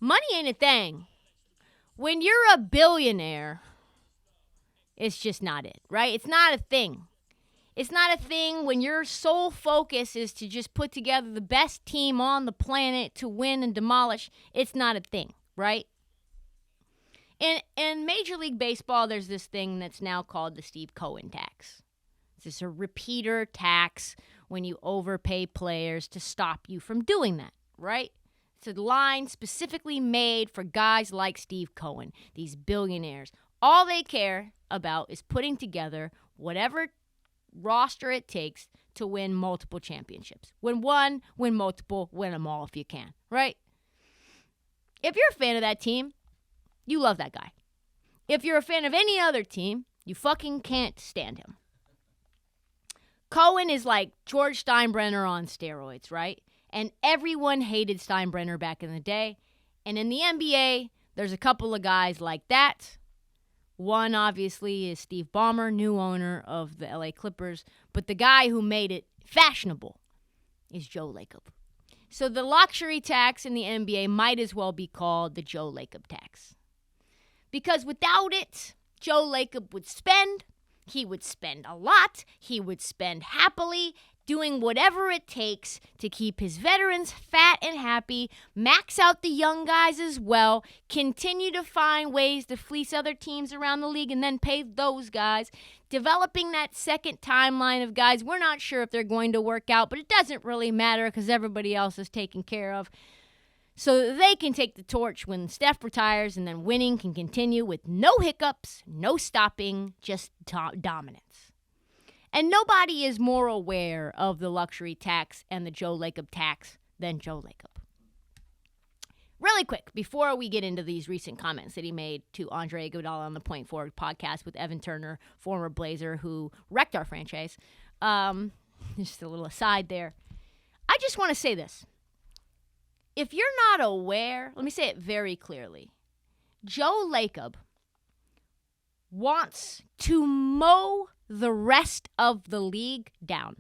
Money ain't a thing. When you're a billionaire, it's just not it, right? It's not a thing. It's not a thing when your sole focus is to just put together the best team on the planet to win and demolish. It's not a thing, right? In Major League Baseball, there's this thing that's now called the Steve Cohen tax. It's just a repeater tax when you overpay players to stop you from doing that, right? It's a line specifically made for guys like Steve Cohen, these billionaires. All they care about is putting together whatever roster it takes to win multiple championships. Win one, win multiple, win them all if you can, right? If you're a fan of that team, you love that guy. If you're a fan of any other team, you fucking can't stand him. Cohen is like George Steinbrenner on steroids, right? And everyone hated Steinbrenner back in the day. And in the NBA, there's a couple of guys like that. One, obviously, is Steve Ballmer, new owner of the LA Clippers. But the guy who made it fashionable is Joe Lacob. So the luxury tax in the NBA might as well be called the Joe Lacob tax. Because without it, Joe Lacob would spend. He would spend a lot. He would spend happily, doing whatever it takes to keep his veterans fat and happy, max out the young guys as well, continue to find ways to fleece other teams around the league and then pay those guys, developing that second timeline of guys we're not sure if they're going to work out, but it doesn't really matter because everybody else is taken care of. So that they can take the torch when Steph retires and then winning can continue with no hiccups, no stopping, just dominance. And nobody is more aware of the luxury tax and the Joe Lacob tax than Joe Lacob. Really quick, before we get into these recent comments that he made to Andre Iguodala on the Point Forward podcast with Evan Turner, former Blazer, who wrecked our franchise. Just a little aside there. I just want to say this. If you're not aware, let me say it very clearly. Joe Lacob wants to mow the rest of the league down.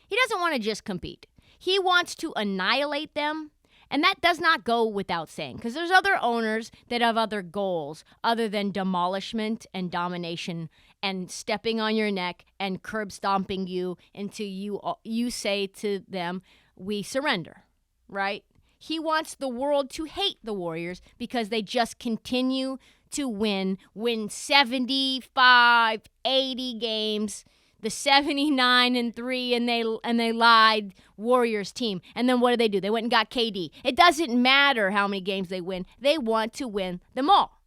He doesn't want to just compete. He wants to annihilate them, and that does not go without saying, because there's other owners that have other goals other than demolishment and domination and stepping on your neck and curb stomping you until you say to them, we surrender, right? He wants the world to hate the Warriors because they just continue to win 75, 80 games, the 79-3, and they lied Warriors team. And then what do? They went and got KD. It doesn't matter how many games they win. They want to win them all.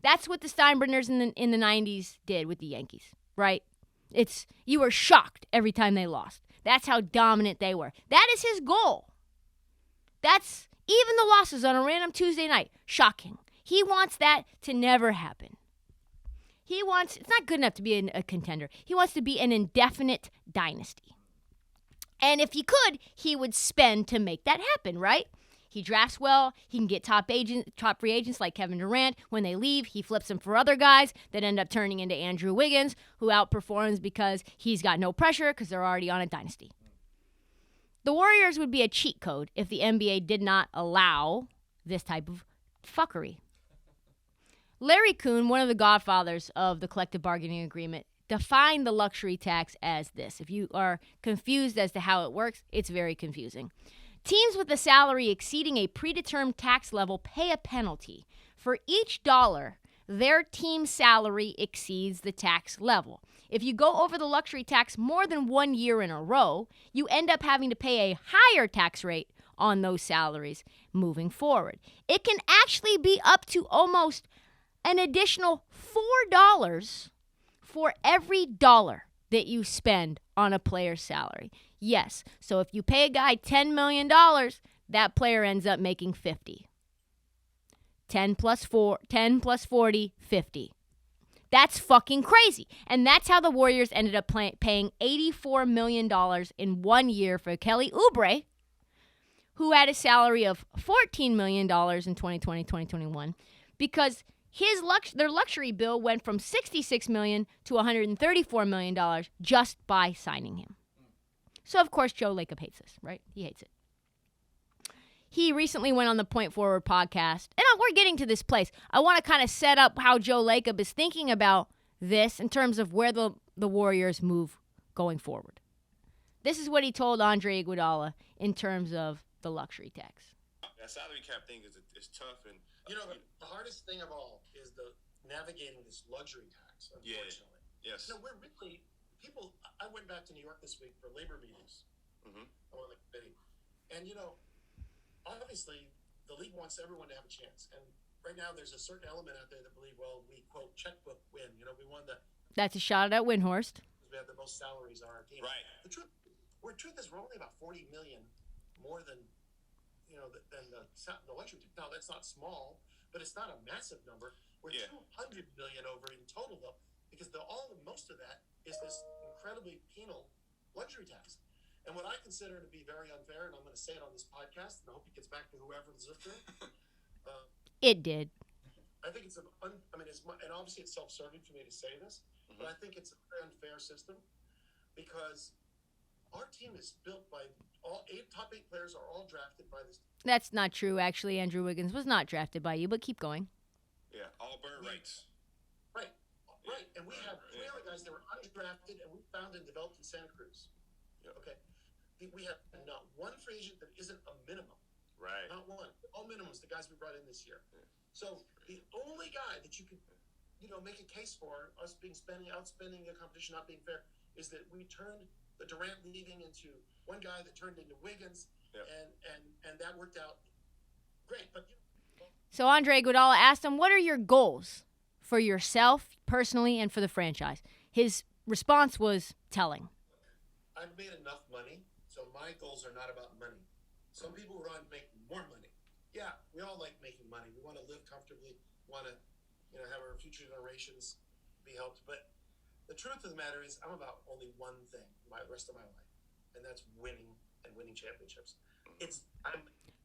That's what the Steinbrenners in the 90s did with the Yankees, right? You were shocked every time they lost. That's how dominant they were. That is his goal. That's even the losses on a random Tuesday night. Shocking. He wants that to never happen. It's not good enough to be a contender. He wants to be an indefinite dynasty. And if he could, he would spend to make that happen, right? He drafts well. He can get top free agents like Kevin Durant. When they leave, he flips them for other guys that end up turning into Andrew Wiggins, who outperforms because he's got no pressure because they're already on a dynasty. The Warriors would be a cheat code if the NBA did not allow this type of fuckery. Larry Kuhn, one of the godfathers of the collective bargaining agreement, defined the luxury tax as this. If you are confused as to how it works, it's very confusing. Teams with a salary exceeding a predetermined tax level pay a penalty for each dollar their team's salary exceeds the tax level. If you go over the luxury tax more than 1 year in a row, you end up having to pay a higher tax rate on those salaries moving forward. It can actually be up to almost an additional $4 for every dollar that you spend on a player's salary. Yes, so if you pay a guy $10 million, that player ends up making 50. 10 plus 40, 50. That's fucking crazy. And that's how the Warriors ended up paying $84 million in 1 year for Kelly Oubre, who had a salary of $14 million in 2020-2021, because their luxury bill went from $66 million to $134 million just by signing him. So, of course, Joe Lacob hates this, right? He hates it. he recently went on the Point Forward podcast, and we're getting to this place. I want to kind of set up how Joe Lacob is thinking about this in terms of where the Warriors move going forward. This is what he told Andre Iguodala in terms of the luxury tax. That salary cap thing is tough, and the hardest thing of all is the navigating this luxury tax. Unfortunately, yes. We're really people. I went back to New York this week for labor meetings. Mm-hmm. On the committee, and obviously, the league wants everyone to have a chance. And right now, there's a certain element out there that believe, well, we, quote, checkbook win. We won the... That's a shot at Windhorst. We have the most salaries on our team. Right. The truth is we're only about $40 million more than the luxury team. Now, that's not small, but it's not a massive number. We're $200 million over in total, though, because most of that is this incredibly penal luxury tax. And what I consider to be very unfair, and I'm going to say it on this podcast, and I hope it gets back to whoever's listening. It did. I think it's and obviously it's self-serving for me to say this, but I think it's a very unfair system because our team is built by top 8 players are all drafted by this. That's not true, actually. Andrew Wiggins was not drafted by you, but keep going. Yeah, all bird rights. Right. And we have 3 other guys that were undrafted, and we found and developed in Santa Cruz. Yep. Okay. We have not one free agent that isn't a minimum. Right. Not one. All minimums, the guys we brought in this year. Yeah. So the only guy that you could, make a case for us outspending the competition, not being fair, is that we turned the Durant leaving into one guy that turned into Wiggins, and that worked out great. But so Andre Iguodala asked him, "What are your goals for yourself personally and for the franchise?" His response was telling. I've made enough money, so my goals are not about money. Some people want to make more money. Yeah, we all like making money. We want to live comfortably, want to, have our future generations be helped. But the truth of the matter is I'm about only one thing the rest of my life, and that's winning and winning championships.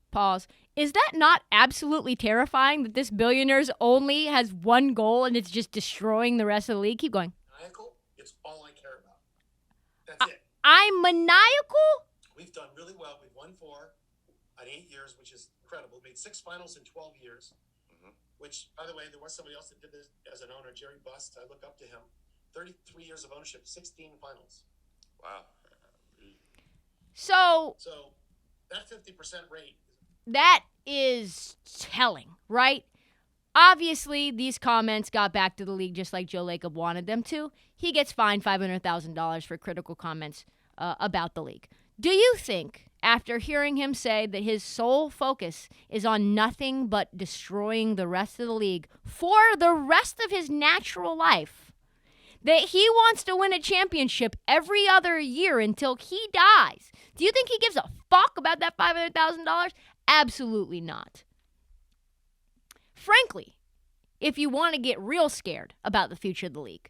Pause. Is that not absolutely terrifying that this billionaire's only has one goal and it's just destroying the rest of the league? Keep going. Maniacal, it's all I care about. That's it. I'm maniacal? We've done really well. We've won 4 in 8 years, which is incredible. We made 6 finals in 12 years, which, by the way, there was somebody else that did this as an owner, Jerry Bust. I look up to him. 33 years of ownership, 16 finals. Wow. So that 50% rate. That is telling, right? Obviously, these comments got back to the league just like Joe Lacob wanted them to. He gets fined $500,000 for critical comments about the league. Do you think, after hearing him say that his sole focus is on nothing but destroying the rest of the league for the rest of his natural life, that he wants to win a championship every other year until he dies? Do you think he gives a fuck about that $500,000? Absolutely not. Frankly, if you want to get real scared about the future of the league,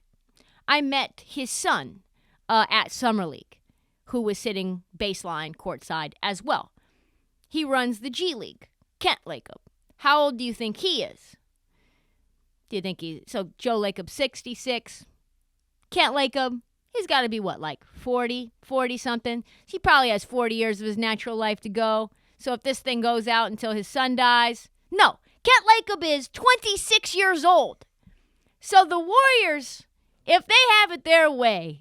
I met his son at Summer League, who was sitting baseline courtside as well. He runs the G League, Kent Lacob. How old do you think he is? Do you think so Joe Lacob, 66. Kent Lacob, he's got to be what, like 40-something? He probably has 40 years of his natural life to go. So if this thing goes out until his son dies, no. Kent Lacob is 26 years old. So the Warriors, if they have it their way,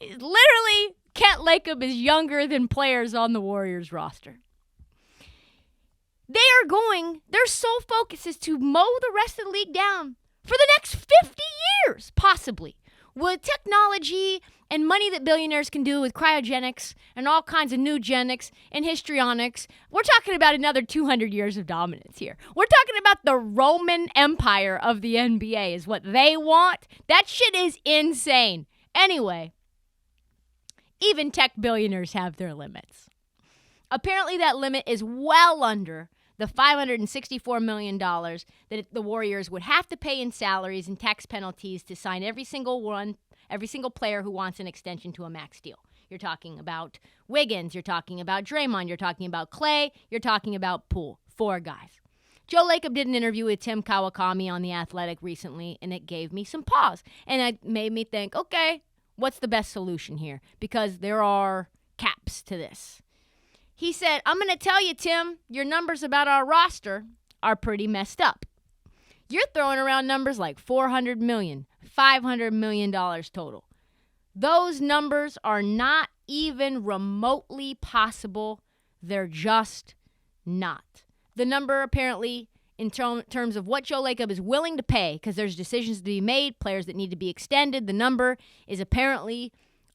literally, Kent Lacob is younger than players on the Warriors roster. Their sole focus is to mow the rest of the league down for the next 50 years, possibly. With technology and money that billionaires can do with cryogenics and all kinds of nugenics and histrionics, we're talking about another 200 years of dominance here. We're talking about the Roman Empire of the NBA is what they want. That shit is insane. Anyway, even tech billionaires have their limits. Apparently that limit is well under the $564 million that the Warriors would have to pay in salaries and tax penalties to sign every single player who wants an extension to a max deal. You're talking about Wiggins, you're talking about Draymond, you're talking about Klay, you're talking about Poole. 4 guys. Joe Lacob did an interview with Tim Kawakami on The Athletic recently, and it gave me some pause. And it made me think, okay, what's the best solution here? Because there are caps to this. He said, I'm going to tell you, Tim, your numbers about our roster are pretty messed up. You're throwing around numbers like $400 million, $500 million total. Those numbers are not even remotely possible. They're just not. The number apparently in terms of what Joe Lacob is willing to pay, because there's decisions to be made, players that need to be extended, the number is apparently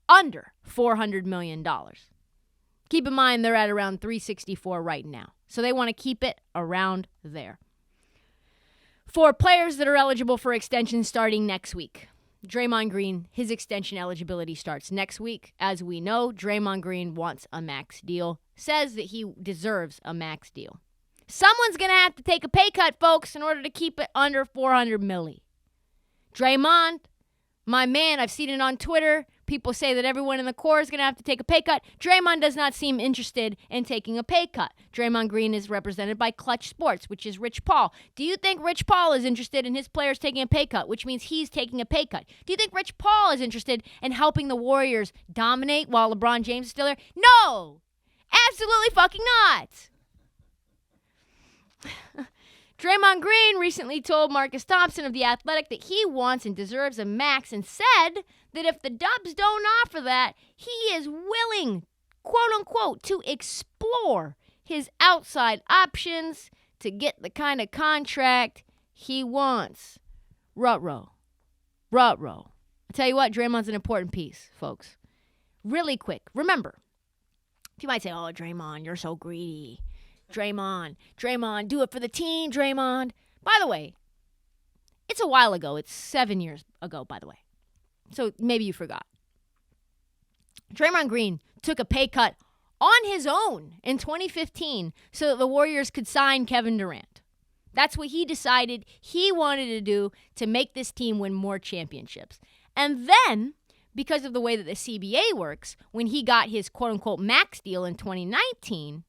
under $400 million. Keep in mind they're at around 364 right now. So they want to keep it around there. For players that are eligible for extension starting next week, Draymond Green, his extension eligibility starts next week. As we know, Draymond Green wants a max deal, says that he deserves a max deal. Someone's going to have to take a pay cut, folks, in order to keep it under $400 million. Draymond, my man, I've seen it on Twitter. People say that everyone in the core is going to have to take a pay cut. Draymond does not seem interested in taking a pay cut. Draymond Green is represented by Clutch Sports, which is Rich Paul. Do you think Rich Paul is interested in his players taking a pay cut, which means he's taking a pay cut? Do you think Rich Paul is interested in helping the Warriors dominate while LeBron James is still there? No! Absolutely fucking not! Draymond Green recently told Marcus Thompson of The Athletic that he wants and deserves a max and said that if the Dubs don't offer that, he is willing, quote-unquote, to explore his outside options to get the kind of contract he wants. Ruh-roh. Ruh-roh. I tell you what, Draymond's an important piece, folks. Really quick. Remember, you might say, oh, Draymond, you're so greedy. Draymond, do it for the team, Draymond. By the way, it's a while ago. It's 7 years ago, by the way. So maybe you forgot. Draymond Green took a pay cut on his own in 2015 so that the Warriors could sign Kevin Durant. That's what he decided he wanted to do to make this team win more championships. And then, because of the way that the CBA works, when he got his quote-unquote max deal in 2019,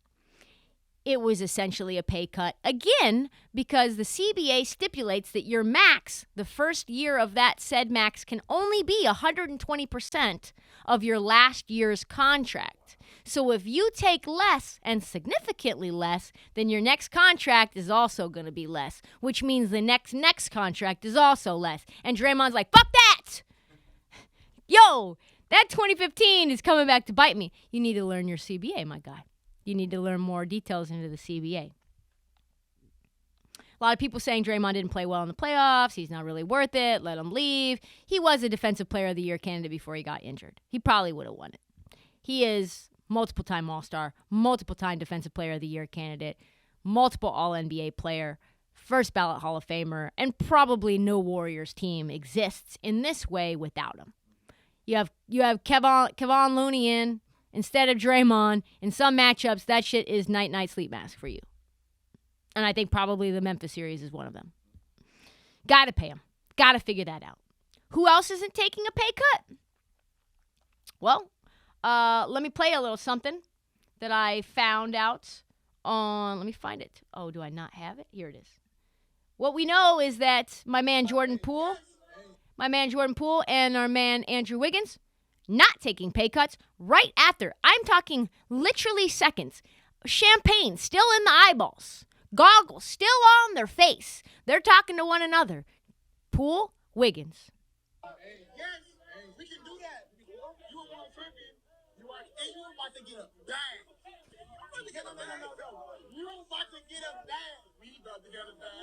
it was essentially a pay cut again because the CBA stipulates that your max, the first year of that said max, can only be 120% of your last year's contract. So if you take less and significantly less, then your next contract is also going to be less, which means the next contract is also less. And Draymond's like, fuck that! Yo, that 2015 is coming back to bite me. You need to learn your CBA, my guy. You need to learn more details into the CBA. A lot of people saying Draymond didn't play well in the playoffs. He's not really worth it. Let him leave. He was a Defensive Player of the Year candidate before he got injured. He probably would have won it. He is multiple-time All-Star, multiple-time Defensive Player of the Year candidate, multiple All-NBA player, first-ballot Hall of Famer, and probably no Warriors team exists in this way without him. You have Kevon Looney in instead of Draymond. In some matchups, that shit is night-night sleep mask for you. And I think probably the Memphis series is one of them. Got to pay him. Got to figure that out. Who else isn't taking a pay cut? Well, let me play a little something that I found out on, let me find it. Oh, do I not have it? Here it is. What we know is that my man Jordan Poole and our man Andrew Wiggins not taking pay cuts right after. I'm talking literally seconds. Champagne still in the eyeballs. Goggles still on their face. They're talking to one another. Poole, Wiggins. Yes, we can do that. You are world champion. You are, and you're about to get a bag. You're about to get a bag. We about to get a bag.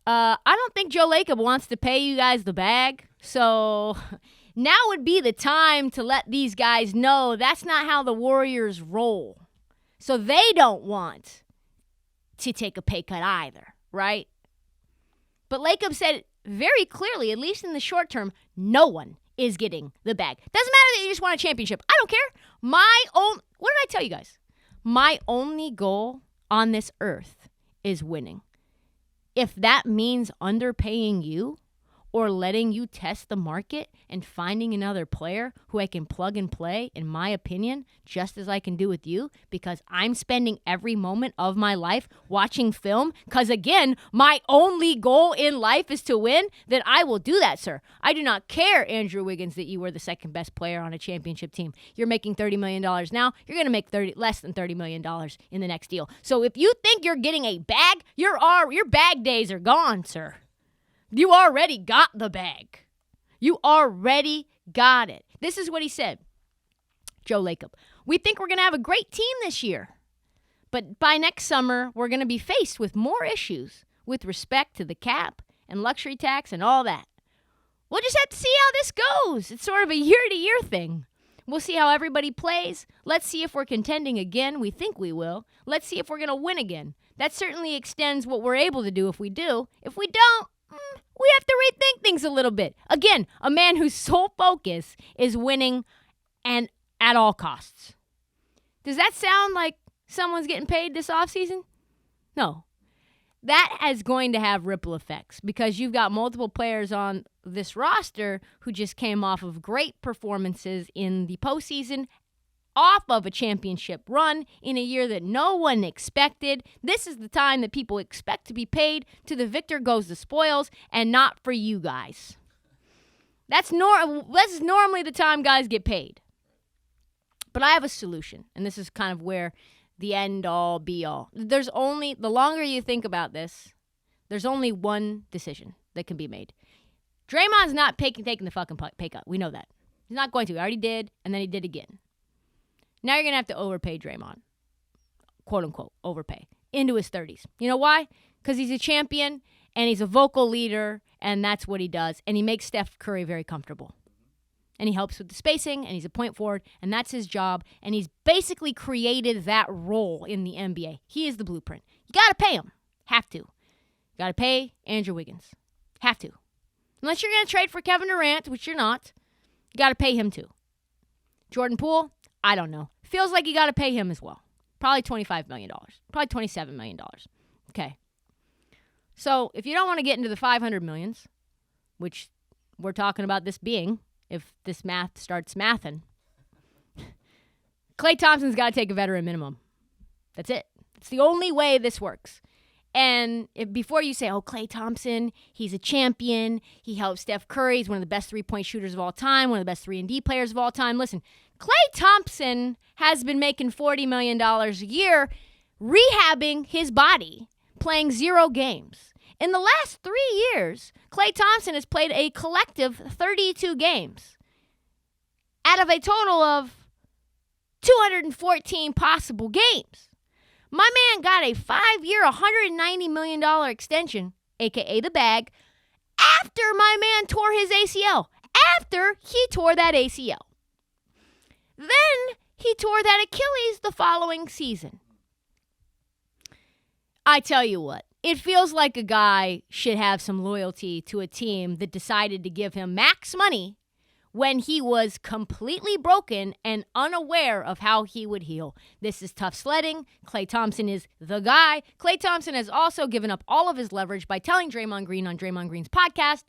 I don't think Joe Lacob wants to pay you guys the bag. So now would be the time to let these guys know that's not how the Warriors roll. So they don't want to take a pay cut either, right? But Lacob said very clearly, at least in the short term, no one is getting the bag. Doesn't matter that you just won a championship. I don't care. What did I tell you guys? My only goal on this earth is winning. If that means underpaying you or letting you test the market and finding another player who I can plug and play, in my opinion, just as I can do with you, because I'm spending every moment of my life watching film, because again, my only goal in life is to win, then I will do that, sir. I do not care, Andrew Wiggins, that you were the second best player on a championship team. You're making $30 million now. You're going to make less than $30 million in the next deal. So if you think you're getting a bag, your bag days are gone, sir. You already got the bag. You already got it. This is what he said, Joe Lacob. We think we're going to have a great team this year. But by next summer, we're going to be faced with more issues with respect to the cap and luxury tax and all that. We'll just have to see how this goes. It's sort of a year-to-year thing. We'll see how everybody plays. Let's see if we're contending again. We think we will. Let's see if we're going to win again. That certainly extends what we're able to do if we do. If we don't, we have to rethink things a little bit. Again, a man whose sole focus is winning and at all costs. Does that sound like someone's getting paid this offseason? No. That is going to have ripple effects because you've got multiple players on this roster who just came off of great performances in the postseason, off of a championship run in a year that no one expected. This is the time that people expect to be paid. To the victor goes the spoils, and not for you guys. That's normally the time guys get paid. But I have a solution, and this is kind of where the end all be all. The longer you think about this, there's only one decision that can be made. Draymond's not taking the fucking pay cut. We know that. He's not going to. He already did, and then he did again. Now you're going to have to overpay Draymond. Quote, unquote, overpay. Into his 30s. You know why? Because he's a champion, and he's a vocal leader, and that's what he does. And he makes Steph Curry very comfortable. And he helps with the spacing, and he's a point forward, and that's his job. And he's basically created that role in the NBA. He is the blueprint. You got to pay him. Have to. You got to pay Andrew Wiggins. Have to. Unless you're going to trade for Kevin Durant, which you're not, you got to pay him too. Jordan Poole, I don't know. Feels like you got to pay him as well. Probably $25 million. Probably $27 million. Okay. So if you don't want to get into the 500 millions, which we're talking about this being, if this math starts mathing, Klay Thompson's got to take a veteran minimum. That's it. It's the only way this works. And before you say, oh, Klay Thompson, he's a champion. He helps Steph Curry. He's one of the best three-point shooters of all time, one of the best 3-and-D players of all time. Listen, Klay Thompson has been making $40 million a year rehabbing his body, playing 0 games. In the last 3 years, Klay Thompson has played a collective 32 games out of a total of 214 possible games. My man got a 5-year, $190 million extension, a.k.a. the bag, after my man tore his ACL. After he tore that ACL. Then he tore that Achilles the following season. I tell you what, it feels like a guy should have some loyalty to a team that decided to give him max money when he was completely broken and unaware of how he would heal. This is tough sledding. Klay Thompson is the guy. Klay Thompson has also given up all of his leverage by telling Draymond Green on Draymond Green's podcast,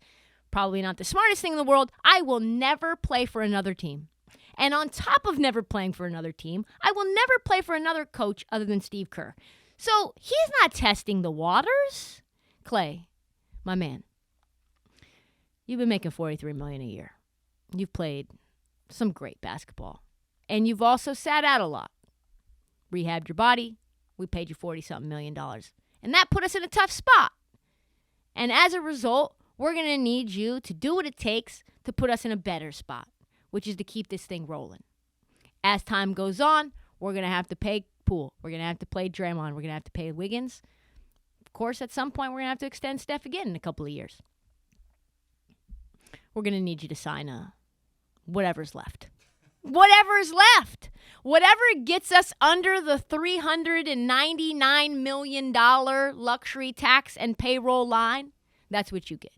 probably not the smartest thing in the world, I will never play for another team. And on top of never playing for another team, I will never play for another coach other than Steve Kerr. So he's not testing the waters. Klay, my man, you've been making $43 million a year. You've played some great basketball. And you've also sat out a lot. Rehabbed your body. We paid you $40-something million. And that put us in a tough spot. And as a result, we're going to need you to do what it takes to put us in a better spot, which is to keep this thing rolling. As time goes on, we're going to have to pay Poole. We're going to have to play Draymond. We're going to have to pay Wiggins. Of course, at some point, we're going to have to extend Steph again in a couple of years. We're going to need you to sign whatever's left. Whatever's left. Whatever gets us under the $399 million luxury tax and payroll line, that's what you get.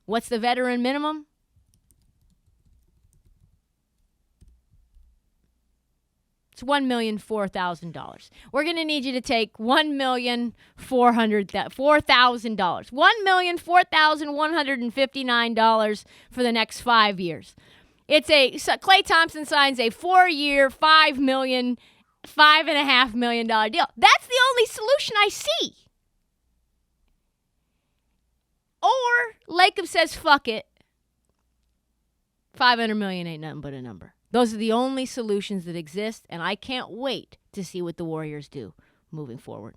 What's the veteran minimum? It's $1,004,000. We're going to need you to take $4,000, $1,004,159 for the next 5 years. Klay Thompson signs a 4-year, $5.5 million deal. That's the only solution I see. Or Lacob says, fuck it. $500 million ain't nothing but a number. Those are the only solutions that exist, and I can't wait to see what the Warriors do moving forward.